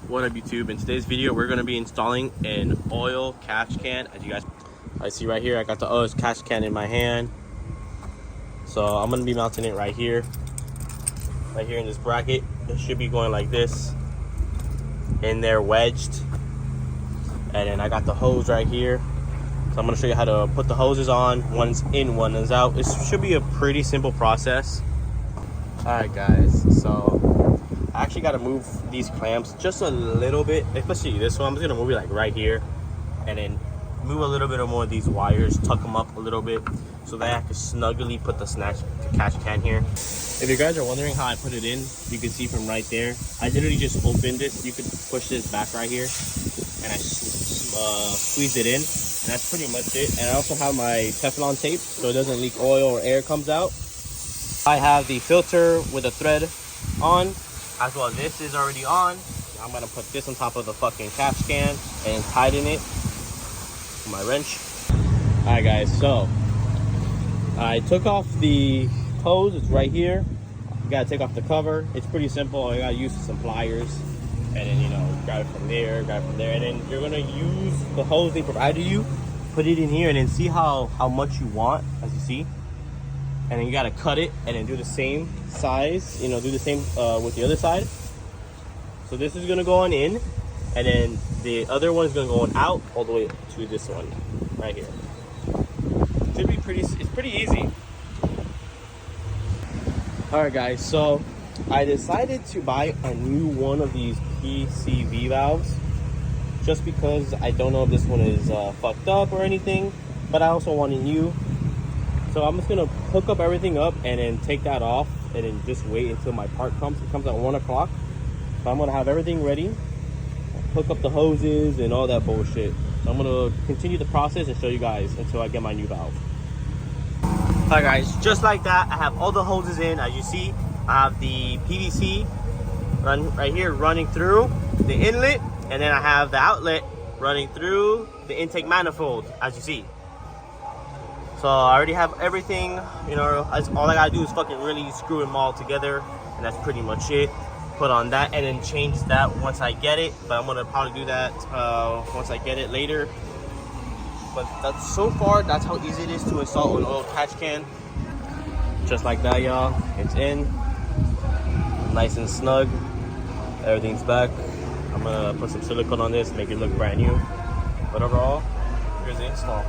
What up YouTube? In today's video we're going to be installing an oil catch can. As you guys I see right here, I got the oil catch can in my hand, so I'm going to be mounting it right here in this bracket. It should be going like this, in there wedged, and then I got the hose right here. So I'm going to show you how to put the hoses on. One's in, one is out. It should be a pretty simple process. Alright guys, so I actually got to move these clamps just a little bit, especially this one. I'm just going to move it like right here, and then move a little bit more of these wires, tuck them up a little bit so that I can snugly put the catch can here. If you guys are wondering how I put it in, you can see from right there, I literally just opened it. You could push this back right here, and I squeezed it in, and that's pretty much it. And I also have my Teflon tape so it doesn't leak oil or air comes out. I have the filter with a thread on, as well as this is already on. I'm gonna put this on top of the fucking catch can and tighten it with my wrench. Alright guys, so I took off the hose. It's right here. You gotta take off the cover. It's pretty simple. You gotta use some pliers, and then, you know, grab it from there, and then you're gonna use the hose they provided you, put it in here, and then see how much you want, as you see. And then you gotta cut it and then do the same size, you know, do the same with the other side. So this is gonna go on in, and then the other one is gonna go on out all the way to this one right here. Should be it's pretty easy. All right guys, so I decided to buy a new one of these PCV valves just because I don't know if this one is fucked up or anything, but I also want a new. So I'm just gonna hook up everything up and then take that off, and then just wait until my part comes. It comes at 1 o'clock. So I'm gonna have everything ready, hook up the hoses and all that bullshit. So I'm gonna continue the process and show you guys until I get my new valve. Alright guys, just like that, I have all the hoses in. As you see, I have the PVC right here running through the inlet, and then I have the outlet running through the intake manifold, as you see. So I already have everything, you know. All I gotta do is fucking really screw them all together, and that's pretty much it. Put on that and then change that once I get it, but I'm gonna probably do that once I get it later. But that's, so far, that's how easy it is to install an oil catch can. Just like that, y'all. It's in, nice and snug. Everything's back. I'm gonna put some silicone on this, make it look brand new. But overall, here's the install.